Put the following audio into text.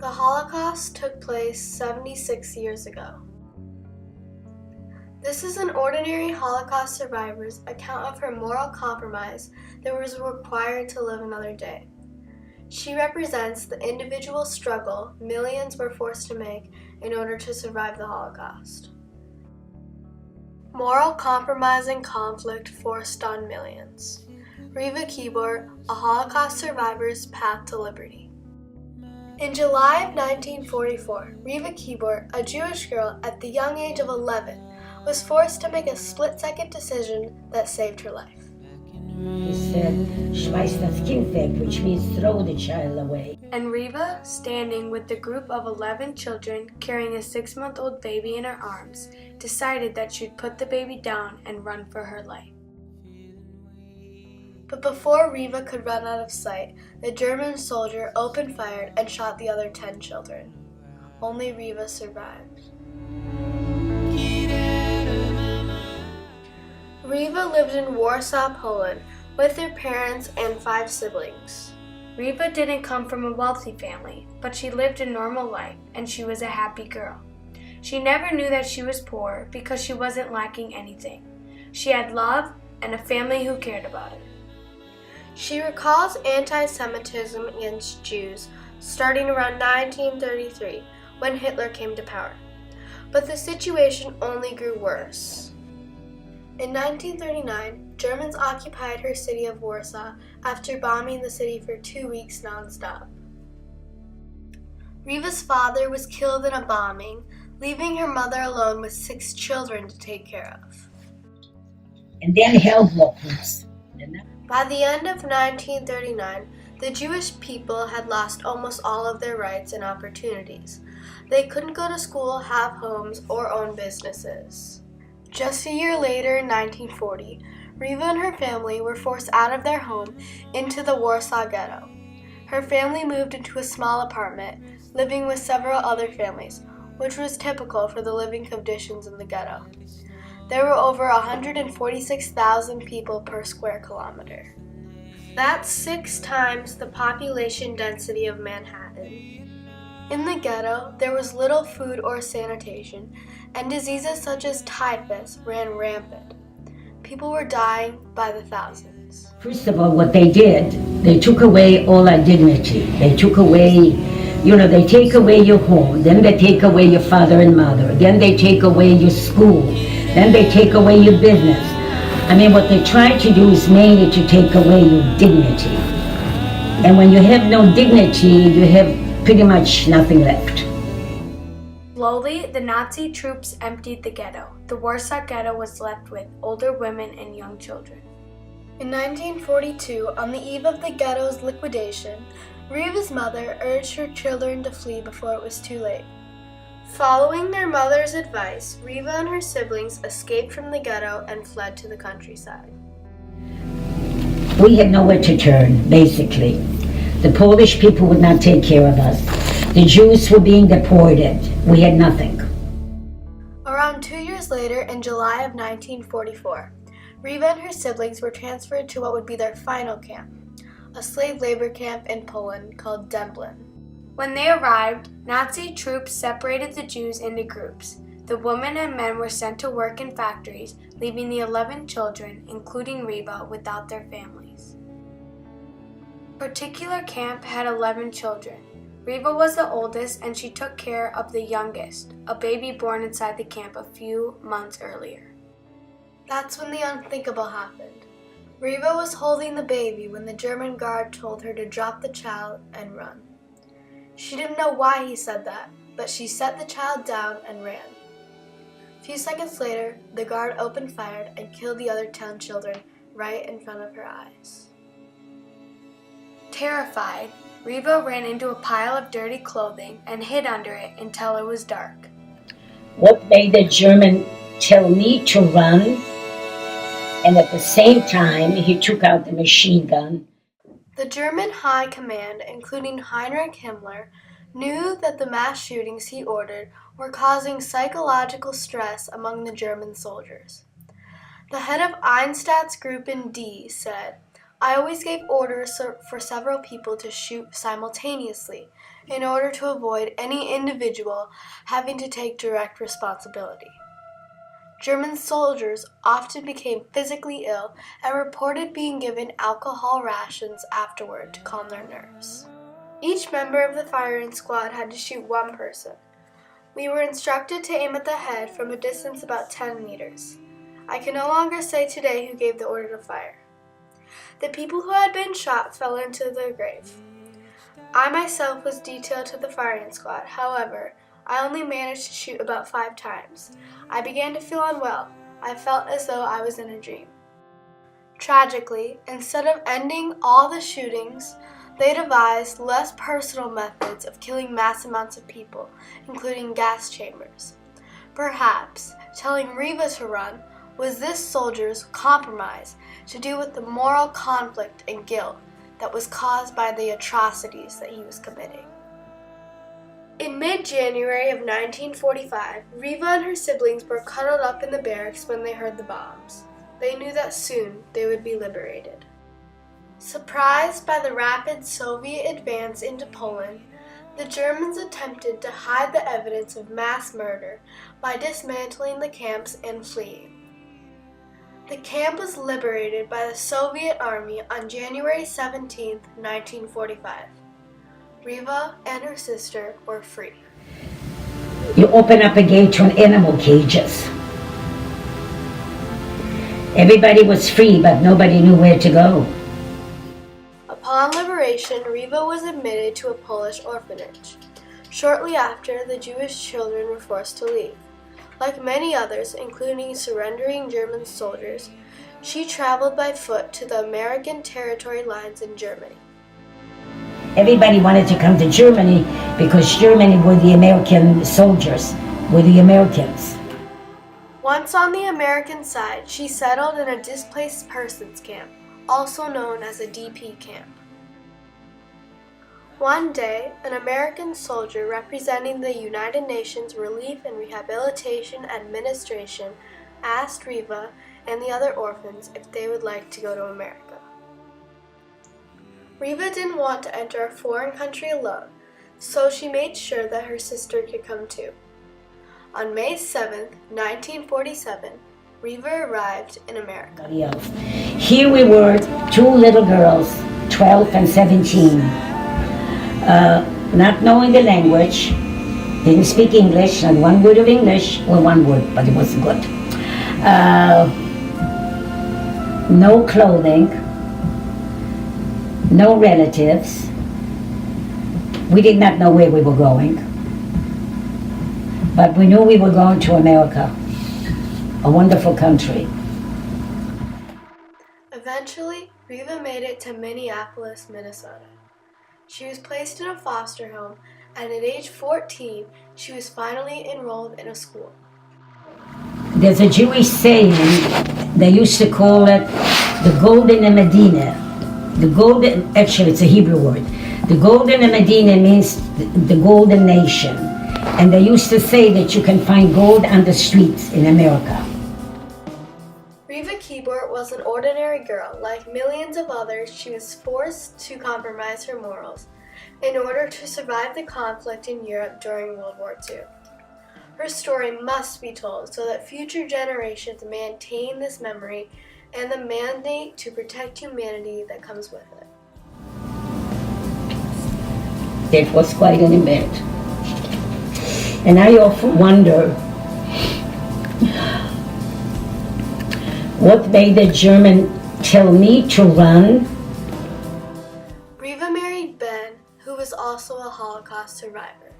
The Holocaust took place 76 years ago. This is an ordinary Holocaust survivor's account of her moral compromise that was required to live another day. She represents the individual struggle millions were forced to make in order to survive the Holocaust. Moral compromise and conflict forced on millions. Reva Kibort, a Holocaust survivor's path to liberty. In July of 1944, Reva Kibort, a Jewish girl at the young age of 11, was forced to make a split-second decision that saved her life. He said, "Schmeiß das Kind weg," which means throw the child away. And Reva, standing with the group of 11 children carrying a 6-month-old baby in her arms, decided that she'd put the baby down and run for her life. But before Reva could run out of sight, the German soldier opened fire and shot the other 10 children. Only Reva survived. Reva lived in Warsaw, Poland, with her parents and 5 siblings. Reva didn't come from a wealthy family, but she lived a normal life, and she was a happy girl. She never knew that she was poor because she wasn't lacking anything. She had love and a family who cared about her. She recalls anti-Semitism against Jews starting around 1933, when Hitler came to power. But the situation only grew worse. In 1939, Germans occupied her city of Warsaw after bombing the city for 2 weeks nonstop. Reva's father was killed in a bombing, leaving her mother alone with 6 children to take care of. And then hell broke loose. By the end of 1939, the Jewish people had lost almost all of their rights and opportunities. They couldn't go to school, have homes, or own businesses. Just a year later, in 1940, Reva and her family were forced out of their home into the Warsaw Ghetto. Her family moved into a small apartment, living with several other families, which was typical for the living conditions in the ghetto. There were over 146,000 people per square kilometer. That's 6 times the population density of Manhattan. In the ghetto, there was little food or sanitation, and diseases such as typhus ran rampant. People were dying by the thousands. First of all, what they did, they took away all our dignity. They took away, they take away your home, then they take away your father and mother, then they take away your school, then they take away your business. What they try to do is mainly to take away your dignity. And when you have no dignity, you have pretty much nothing left. Slowly, the Nazi troops emptied the ghetto. The Warsaw Ghetto was left with older women and young children. In 1942, on the eve of the ghetto's liquidation, Reva's mother urged her children to flee before it was too late. Following their mother's advice, Reva and her siblings escaped from the ghetto and fled to the countryside. We had nowhere to turn, basically. The Polish people would not take care of us. The Jews were being deported. We had nothing. Around 2 years later, in July of 1944, Reva and her siblings were transferred to what would be their final camp, a slave labor camp in Poland called Dęblin. When they arrived, Nazi troops separated the Jews into groups. The women and men were sent to work in factories, leaving the 11 children, including Reva, without their families. The particular camp had 11 children. Reva was the oldest, and she took care of the youngest, a baby born inside the camp a few months earlier. That's when the unthinkable happened. Reva was holding the baby when the German guard told her to drop the child and run. She didn't know why he said that, but she set the child down and ran. A few seconds later, the guard opened fire and killed the other 10 children right in front of her eyes. Terrified, Reva ran into a pile of dirty clothing and hid under it until it was dark. What made the German tell me to run? And at the same time, he took out the machine gun. The German High Command, including Heinrich Himmler, knew that the mass shootings he ordered were causing psychological stress among the German soldiers. The head of Einsatzgruppen D said, I always gave orders for several people to shoot simultaneously in order to avoid any individual having to take direct responsibility. German soldiers often became physically ill and reported being given alcohol rations afterward to calm their nerves. Each member of the firing squad had to shoot one person. We were instructed to aim at the head from a distance about 10 meters. I can no longer say today who gave the order to fire. The people who had been shot fell into the grave. I myself was detailed to the firing squad. However, I only managed to shoot about 5 times. I began to feel unwell. I felt as though I was in a dream. Tragically, instead of ending all the shootings, they devised less personal methods of killing mass amounts of people, including gas chambers. Perhaps telling Reva to run was this soldier's compromise to deal with the moral conflict and guilt that was caused by the atrocities that he was committing. In mid-January of 1945, Reva and her siblings were cuddled up in the barracks when they heard the bombs. They knew that soon they would be liberated. Surprised by the rapid Soviet advance into Poland, the Germans attempted to hide the evidence of mass murder by dismantling the camps and fleeing. The camp was liberated by the Soviet Army on January 17, 1945. Reva and her sister were free. You open up a gate to an animal cages. Everybody was free, but nobody knew where to go. Upon liberation, Reva was admitted to a Polish orphanage. Shortly after, the Jewish children were forced to leave. Like many others, including surrendering German soldiers, she traveled by foot to the American territory lines in Germany. Everybody wanted to come to Germany because Germany were the American soldiers, were the Americans. Once on the American side, she settled in a displaced persons camp, also known as a DP camp. One day, an American soldier representing the United Nations Relief and Rehabilitation Administration asked Reva and the other orphans if they would like to go to America. Reva didn't want to enter a foreign country alone, so she made sure that her sister could come too. On May 7, 1947, Reva arrived in America. Here we were, 2 little girls, 12 and 17. Not knowing the language, didn't speak English, not one word of English, well, 1 word, but it was good. No clothing, no relatives. We did not know where we were going, but we knew we were going to America, a wonderful country. Eventually, Reva made it to Minneapolis, Minnesota. She was placed in a foster home, and at age 14, she was finally enrolled in a school. There's a Jewish saying, they used to call it the Golden Medina. The golden, actually it's a Hebrew word. The Golden Medina means the golden nation. And they used to say that you can find gold on the streets in America. Reva Kibort was an ordinary girl. Like millions of others, she was forced to compromise her morals in order to survive the conflict in Europe during World War II. Her story must be told so that future generations maintain this memory and the mandate to protect humanity that comes with it. It was quite an event. And I often wonder what made the German tell me to run. Reva married Ben, who was also a Holocaust survivor.